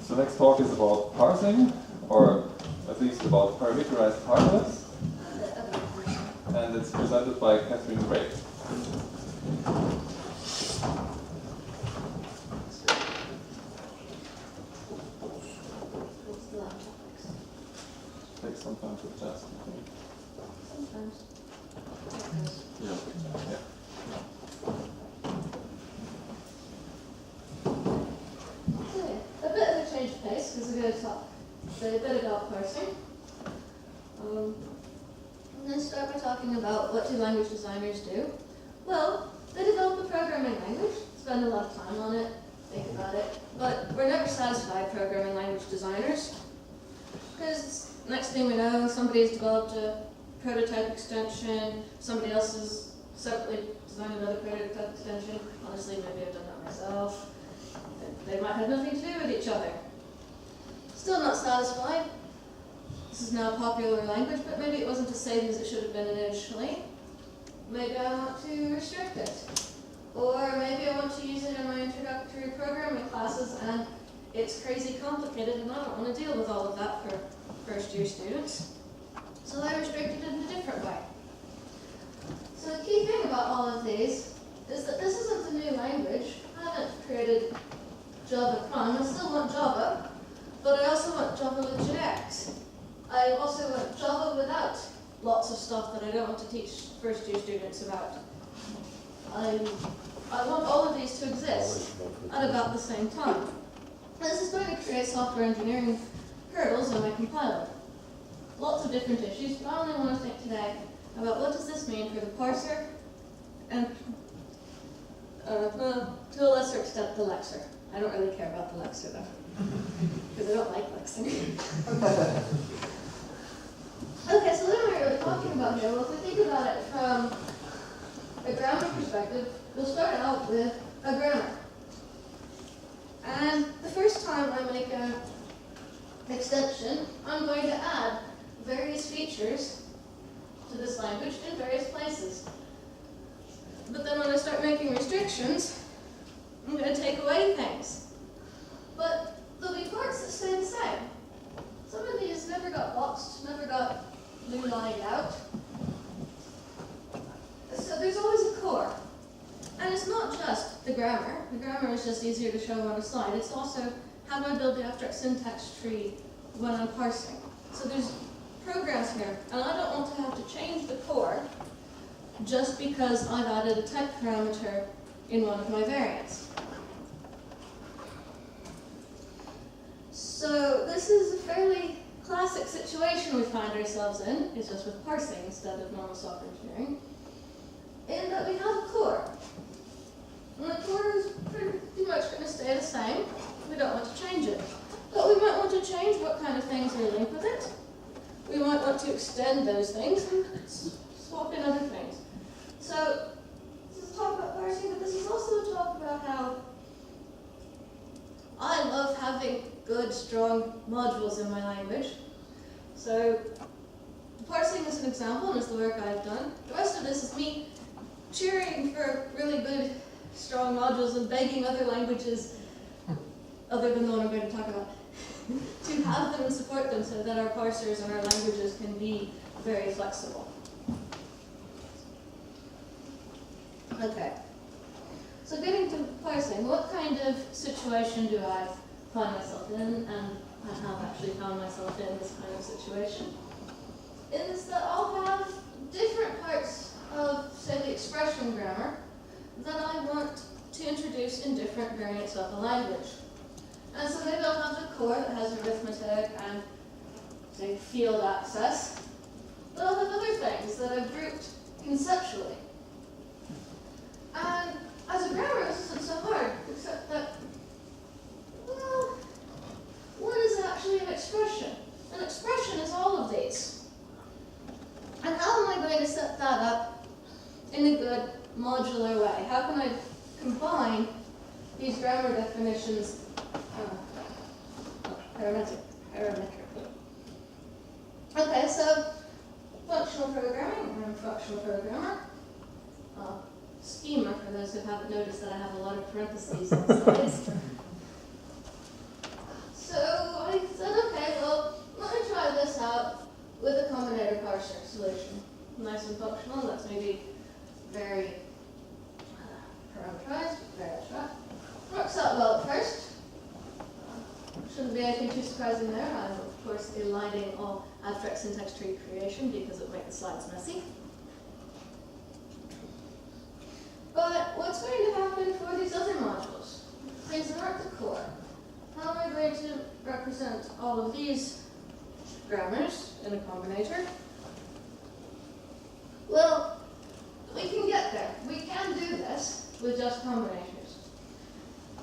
So next talk is about parsing, or at least about parameterized parsers, and it's presented by Kathryn. Takes some time to adjust. Sometimes. Yeah. So a bit of a change of pace because we're going to talk a bit about parsing. I'm going to start by talking about what do language designers do. Well, they develop a programming language, spend a lot of time on it, think about it, but we're never satisfied programming language designers because next thing we know, somebody's developed a prototype extension, somebody else has separately designed another prototype extension. Honestly, maybe I've done that myself. They might have nothing to do with each other. Still not satisfied. This is now a popular language, but maybe it wasn't as safe as it should have been initially. Maybe I want to restrict it. Or maybe I want to use it in my introductory programming classes and it's crazy complicated and I don't want to deal with all of that for first-year students. So I restricted it in a different way. So the key thing about all of these is that this isn't a new language. I haven't created Java Prime. I still want Java, but I also want Java with generics. I also want Java without lots of stuff that I don't want to teach first-year students about. I want all of these to exist at about the same time. This is going to create software engineering hurdles in my compiler. Lots of different issues, but I only want to think today about what does this mean for the parser and, well, to a lesser extent, the lexer. I don't really care about the lexer, though, because I don't like lexing. Okay, so what am I really talking about here? Well, if we think about it from a grammar perspective, we'll start out with a grammar. And the first time I make an extension, I'm going to add various features to this language in various places. But then when I start making restrictions, I'm going to take away things. But there'll be parts that stay the same. Some of these never got boxed, never got blue-lined out. So there's always a core. And it's not just the grammar. The grammar is just easier to show on a slide. It's also how do I build the abstract syntax tree when I'm parsing. So there's programs here, and I don't want to have to change the core just because I've added a type parameter in one of my variants. So this is a fairly classic situation we find ourselves in. It's just with parsing instead of normal software engineering. In that we have a core. And the core is pretty much going to stay the same. We don't want to change it. But we might want to change what kind of things are linked with it. We might want to extend those things and swap in other things. So this is talk about parsing, but this is also a talk about how I love having good, strong modules in my language. So parsing is an example, and is the work I've done. The rest of this is me cheering for really good, strong modules and begging other languages, other than the one I'm going to talk about, to have them and support them so that our parsers and our languages can be very flexible. Okay. So getting to parsing, what kind of situation do I find myself in, and I have actually found myself in this kind of situation? Is that I'll have different parts of, say, the expression grammar that I want to introduce in different variants of the language. And so maybe I'll have the core that has arithmetic and, say, field access, but I'll have other things that I've grouped conceptually. And as a grammar, this isn't so hard, except that, well, what is actually an expression? An expression is all of these. And how am I going to set that up in a good modular way? How can I combine these grammar definitions parametrically? Okay, so functional programming. I'm a functional programmer. Schema, for those who haven't noticed that I have a lot of parentheses on slides. So be anything too surprising there. I'm, of course, eliding all abstract syntax tree creation because it would make the slides messy. But what's going to happen for these other modules? Things that aren't the core. How am I going to represent all of these grammars in a combinator? Well, we can get there. We can do this with just combinators.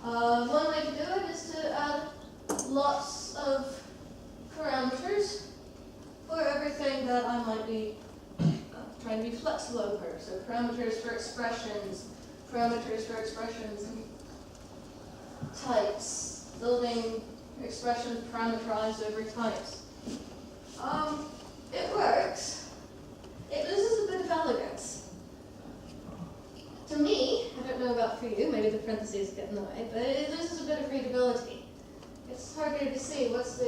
One way to do it is to add lots of parameters for everything that I might be trying to be flexible over. So parameters for expressions and types, building expressions parameterized over types. It works. It loses a bit of elegance. To me, I don't know about for you, maybe the parentheses get in the way, but it loses a bit of readability. It's harder to see what's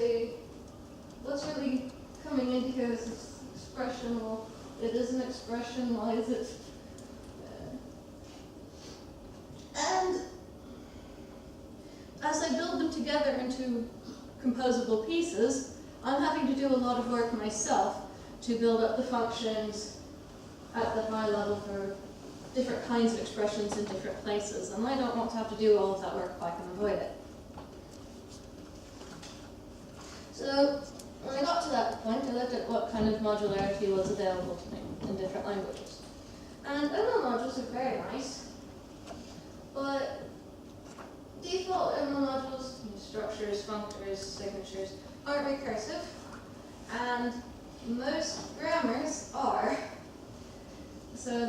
really coming into here as this expression. Well, it is an expression, why is it? And as I build them together into composable pieces, I'm having to do a lot of work myself to build up the functions at the high level for different kinds of expressions in different places, and I don't want to have to do all of that work if I can avoid it. So when I got to that point, I looked at what kind of modularity was available to me in different languages. And ML modules are very nice, but default ML modules, structures, functors, signatures, aren't recursive, and most grammars are. So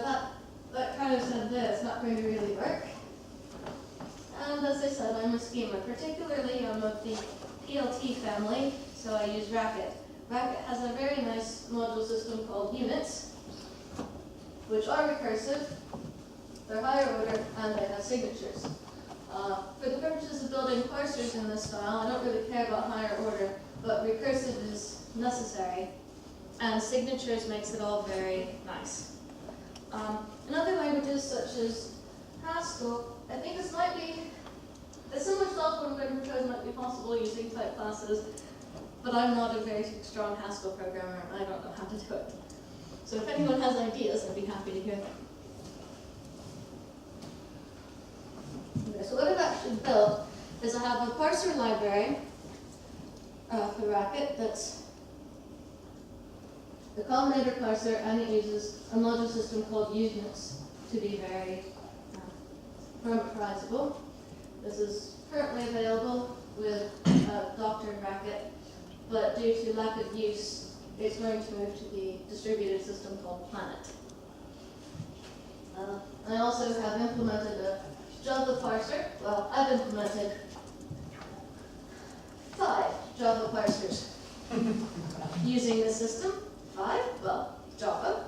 that kind of said it's not going to really work. And as I said, I'm a schema. Particularly, I'm of the PLT family, so I use Racket. Racket has a very nice module system called units, which are recursive, they're higher order, and they have signatures. For the purposes of building parsers in this style, I don't really care about higher order, but recursive is necessary, and signatures makes it all very nice. In other languages, such as Haskell, I think this might be, a similar software proposed might be possible using type classes, but I'm not a very strong Haskell programmer, and I don't know how to do it. So if anyone has ideas, I'd be happy to hear them. Okay, so what I've actually built is I have a parser library for Racket that's the combinator parser, and it uses a module system called units to be very parameterizable. This is currently available with Dr. Racket, but due to lack of use, it's going to move to the distributed system called Planet. I also have implemented a Java parser. Well, I've implemented 5 Java parsers using this system. 5, well, Java,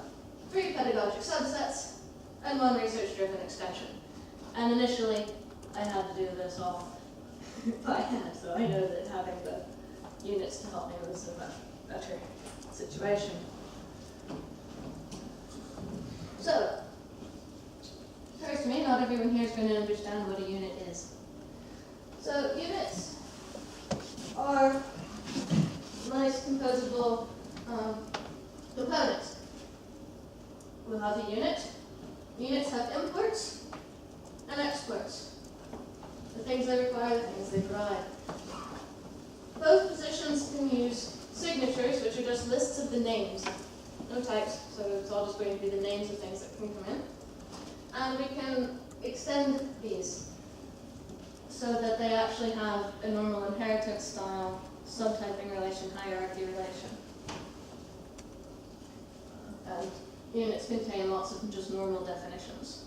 3 pedagogic subsets, and 1 research-driven extension. And initially, I had to do this all by hand, so I know that having the units to help me was a much better situation. So, first to me, not everyone here is going to understand what a unit is. So, units are nice composable components. We'll have a unit. Units have imports and exports. The things they require, the things they provide. Both positions can use signatures, which are just lists of the names. No types, so it's all just going to be the names of things that can come in. And we can extend these so that they actually have a normal inheritance style, subtyping relation, hierarchy relation. And units contain lots of just normal definitions.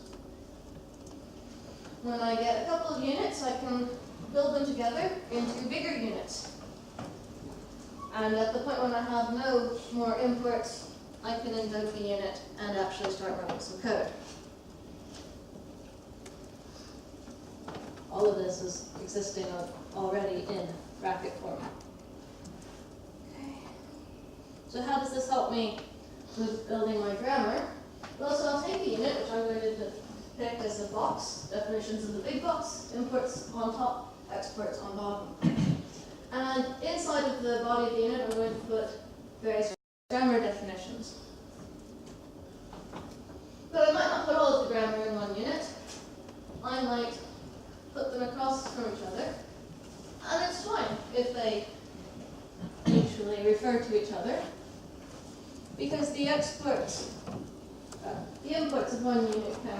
When I get a couple of units, I can build them together into bigger units. And at the point when I have no more imports, I can invoke the unit and actually start running some code. All of this is existing already in Racket format. Okay. So how does this help me with building my grammar? Well, so I'll take a unit, which I'm going to pick as a box, definitions in the big box, imports on top, exports on bottom. And inside of the body of the unit, I'm going to put various grammar definitions. But I might not put all of the grammar in one unit. I might put them across from each other. And it's fine if they mutually refer to each other, because the exports, the inputs of one unit can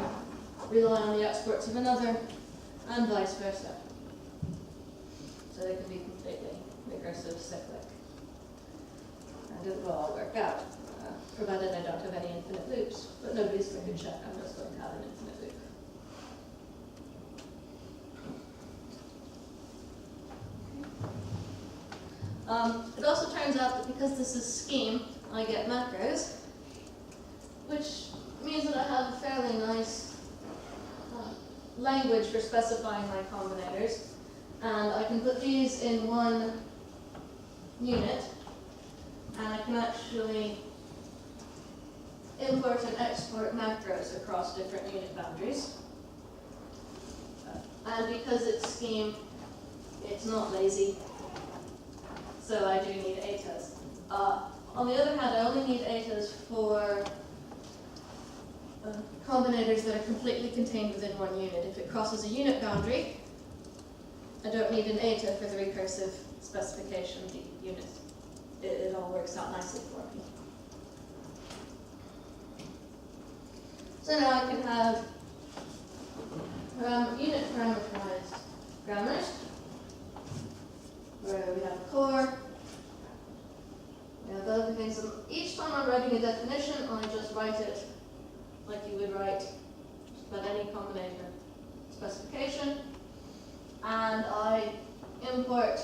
rely on the exports of another, and vice versa. So they can be completely recursive cyclic. And it will all work out, provided I don't have any infinite loops. But nobody's going to check, I'm just going to have an infinite loop. It also turns out that because this is scheme, I get macros, which means that I have a fairly nice language for specifying my combinators. And I can put these in one unit, and I can actually import and export macros across different unit boundaries. And because it's scheme, it's not lazy. So I do need etas. On the other hand, I only need etas for combinators that are completely contained within one unit. If it crosses a unit boundary, I don't need an eta for the recursive specification of the unit. It all works out nicely for me. So now I can have unit parameterized grammars, where we have a core, we have other things. And each time I'm writing a definition, I just write it like you would write just about any combinator specification. And I import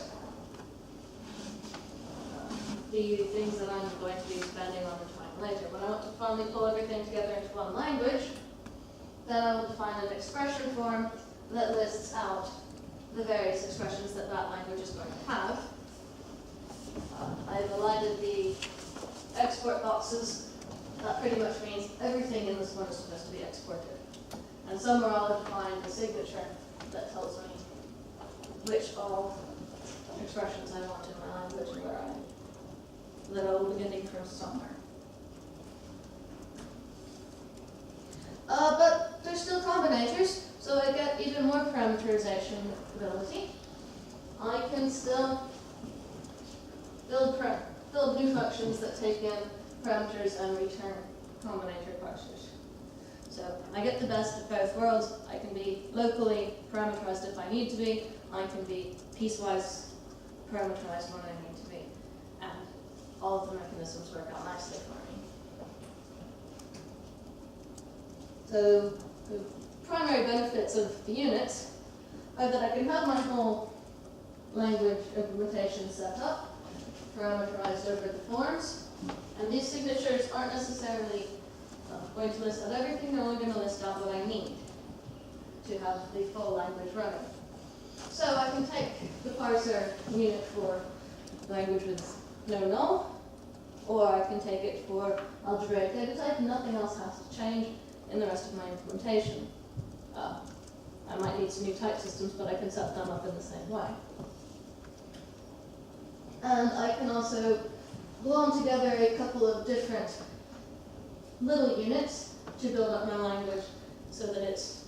the things that I'm going to be expanding on and trying later. When I want to finally pull everything together into one language, then I will define an expression form that lists out the various expressions that that language is going to have. I've aligned the export boxes. That pretty much means everything in this one is supposed to be exported. And somewhere I'll define the signature that tells me which all expressions I want in my language and where that I will be getting from somewhere. But they're still combinators, so I get even more parameterization ability. I can still build new functions that take in parameters and return combinator parsers. So I get the best of both worlds. I can be locally parameterized if I need to be. I can be piecewise parameterized when I need to be. And all of the mechanisms work out nicely for me. So the primary benefits of the units are that I can have my whole language implementation set up, parameterized over the forms, and these signatures aren't necessarily going to list out everything, they're only going to list out what I need to have the full language running. So I can take the parser unit for language with no null, or I can take it for algebraic data type, and nothing else has to change in the rest of my implementation. I might need some new type systems, but I can set them up in the same way. And I can also glom together a couple of different little units to build up my language so that it's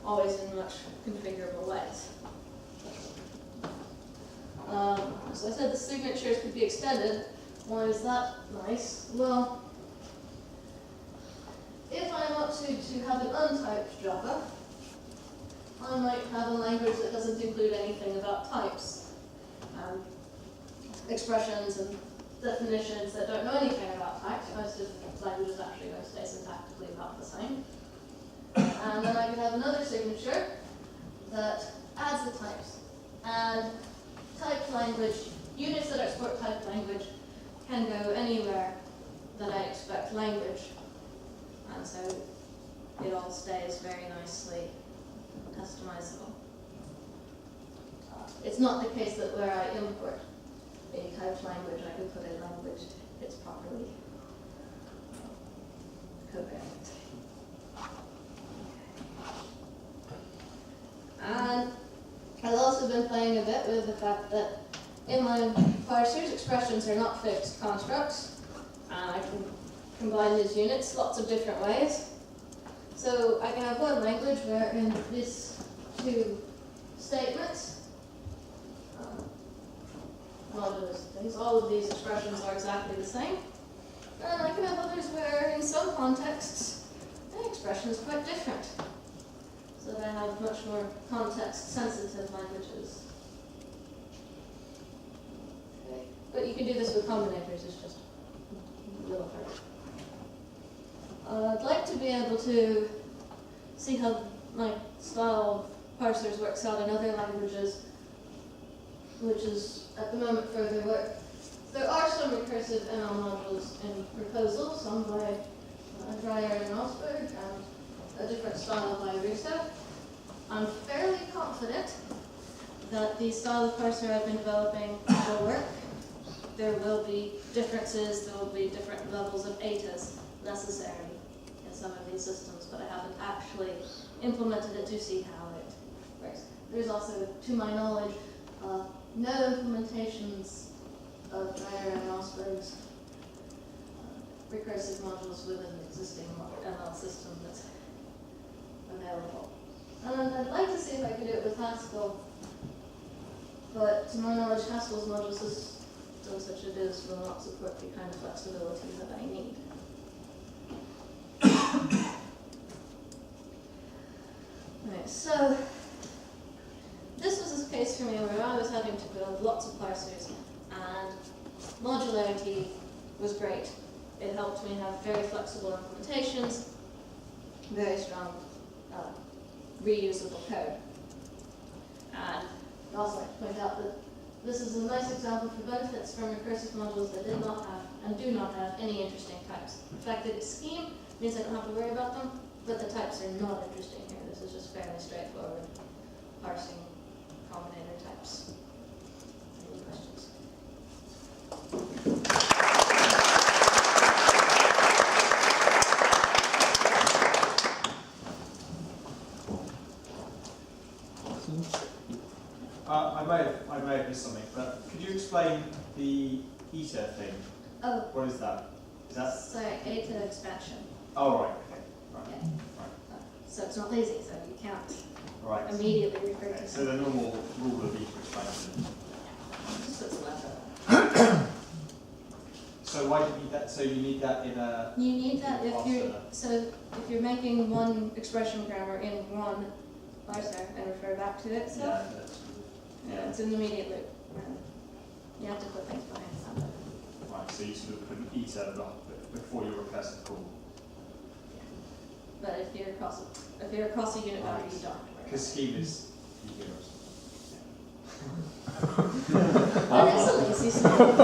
always in much configurable ways. So I said the signatures could be extended. Why is that nice? Well, if I want to have an untyped Java, I might have a language that doesn't include anything about types, expressions and definitions that don't know anything about types. Most of the languages actually going to stay syntactically about the same. And then I could have another signature that adds the types. And typed language, units that export typed language can go anywhere that I expect language. And so it all stays very nicely customizable. It's not the case that where I import a typed language, I can put a language that's properly covariant. And I've also been playing a bit with the fact that inline parsers, expressions are not fixed constructs. And I can combine these units lots of different ways. So I can have one language where in these two statements, modulus things, all of these expressions are exactly the same. And I can have others where in some contexts, the expression is quite different. So that I have much more context-sensitive languages. Okay. But you can do this with combinators, it's just a little harder. I'd like to be able to see how my style of parsers works out in other languages, which is at the moment further work. There are some recursive ML modules in proposal, some by Dreyer and Osberg, and a different style by Russo. I'm fairly confident that the style of parser I've been developing will work. There will be differences, there will be different levels of ATAs necessary in some of these systems, but I haven't actually implemented it to see how it works. There's also, to my knowledge, no implementations of Dreyer and Osberg's recursive modules within the existing ML system that's available. And I'd like to see if I could do it with Haskell, but to my knowledge, Haskell's module system, such it is, will not support the kind of flexibility that I need. Alright, so this was a case for me where I was having to build lots of parsers, and modularity was great. It helped me have very flexible implementations, very strong reusable code. And I'd also like to point out that this is a nice example for benefits from recursive modules that did not have and do not have any interesting types. The fact that it's scheme means I don't have to worry about them, but the types are not interesting here. This is just fairly straightforward parsing combinator types. Any questions? I may have missed something, but could you explain the eta thing? Oh. What is that? Is that? Sorry, eta expansion. Oh, right, okay. Right. Okay. Right. So it's not lazy, so you can't Right. immediately refer to So the normal rule of eta expansion. Just puts a letter. So why do you need that? So you need that in a. You need that if you're making one expression grammar in one parser and refer back to it. So Yeah, that's, yeah, it's in the immediate loop. And you have to put things behind that. right. So you sort of put an eta before your recursive call. Yeah. But if you're across a unit boundary, you don't have to worry. Because scheme is euros. There is a lazy scheme.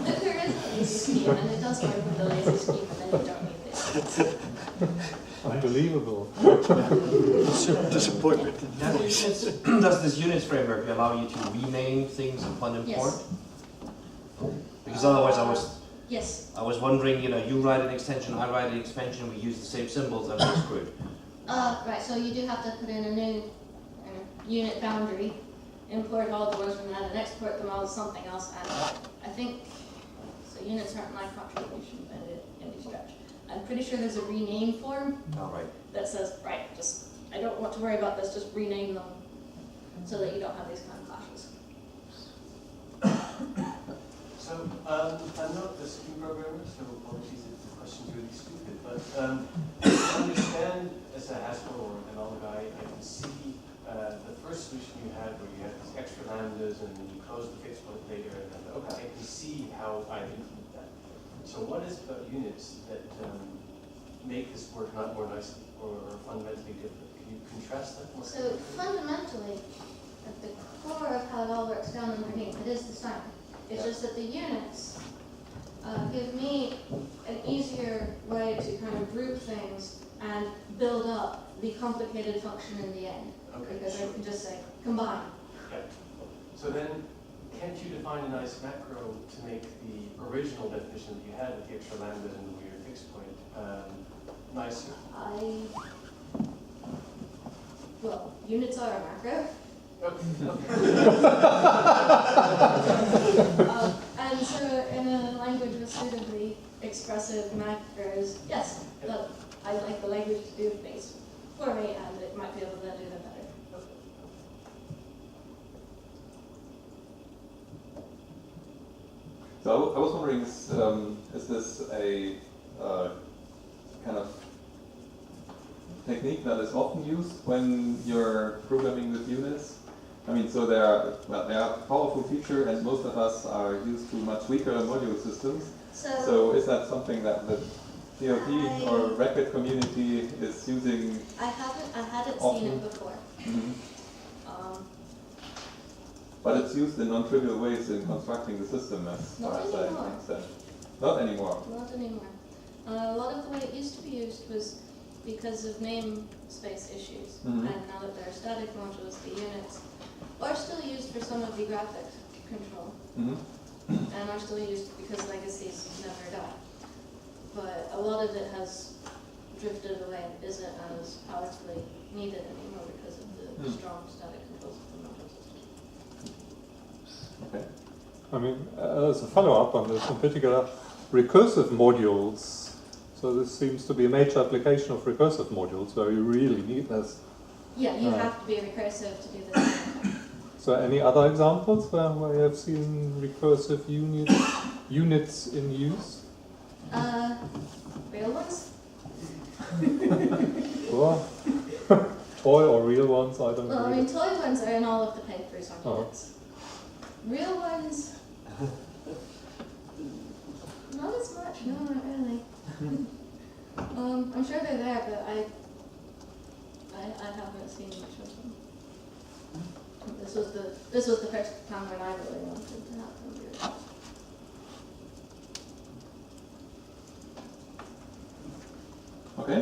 There is a lazy scheme, and it does work with the lazy scheme, and then you don't need it. Unbelievable. Disappointment. Does this units framework allow you to rename things upon import? Yes. Because otherwise Yes. I was wondering, you write an extension, I write an expansion, we use the same symbols, and we're screwed. Right, so you do have to put in a new unit boundary, import all the words from that, and export them all as something else, and I think, so units aren't my contribution by any stretch. I'm pretty sure there's a rename form All right. that says, right, I don't want to worry about this, just rename them so that you don't have these kind of clashes. So, I'm not a scheme programmer, so apologies if the question's really stupid, but I understand as a Haskell or an ML guy, I can see the first solution you had where you had these extra lambdas and you close the fixed point later, and okay, I can see how I implement that. So what is about units that make this work not more nicely or fundamentally different? Can you contrast that more? So fundamentally, at the core of how it all works down underneath, it is the same. It's just that the units give me an easier way to kind of group things and build up the complicated function in the end. Okay. Because I can just say, combine. Okay. So then, can't you define a nice macro to make the original definition that you had with the extra lambda and the weird fixed point nicer? Well, units are a macro. Okay. expressive macros, yes, but I like the language to do things for me, and it might be able to do them better. So I was wondering, is this a kind of technique that is often used when you're programming with units? I mean, so they are a powerful feature, and most of us are used to much weaker module systems. So is that something that the DOT or Racket community is using? I hadn't often? seen it before. Mm-hmm. But it's used in non-trivial ways in constructing the system, as far Not as I anymore. understand. Not anymore. Not anymore. A lot of the way it used to be used was because of namespace issues, Mhm. and now that there are static modules, the units are still used for some of the graphic control, Mm-hmm. and are still used because legacies never die. But a lot of it has drifted away and isn't as powerfully needed anymore because of the strong static controls of the module system. Okay. I mean, as a follow-up on this, in particular, recursive modules. So this seems to be a major application of recursive modules where you really need this. Yeah, you have to be recursive to do this. So any other examples where you have seen recursive units in use? Real ones? Or toy or real ones? I don't Well, I know. mean, toy ones are in all of the papers on Oh. units. Real ones, not as much, no, not really. I'm sure they're there, but I haven't seen much of them. This was the first time when I really wanted to have them do it. Okay.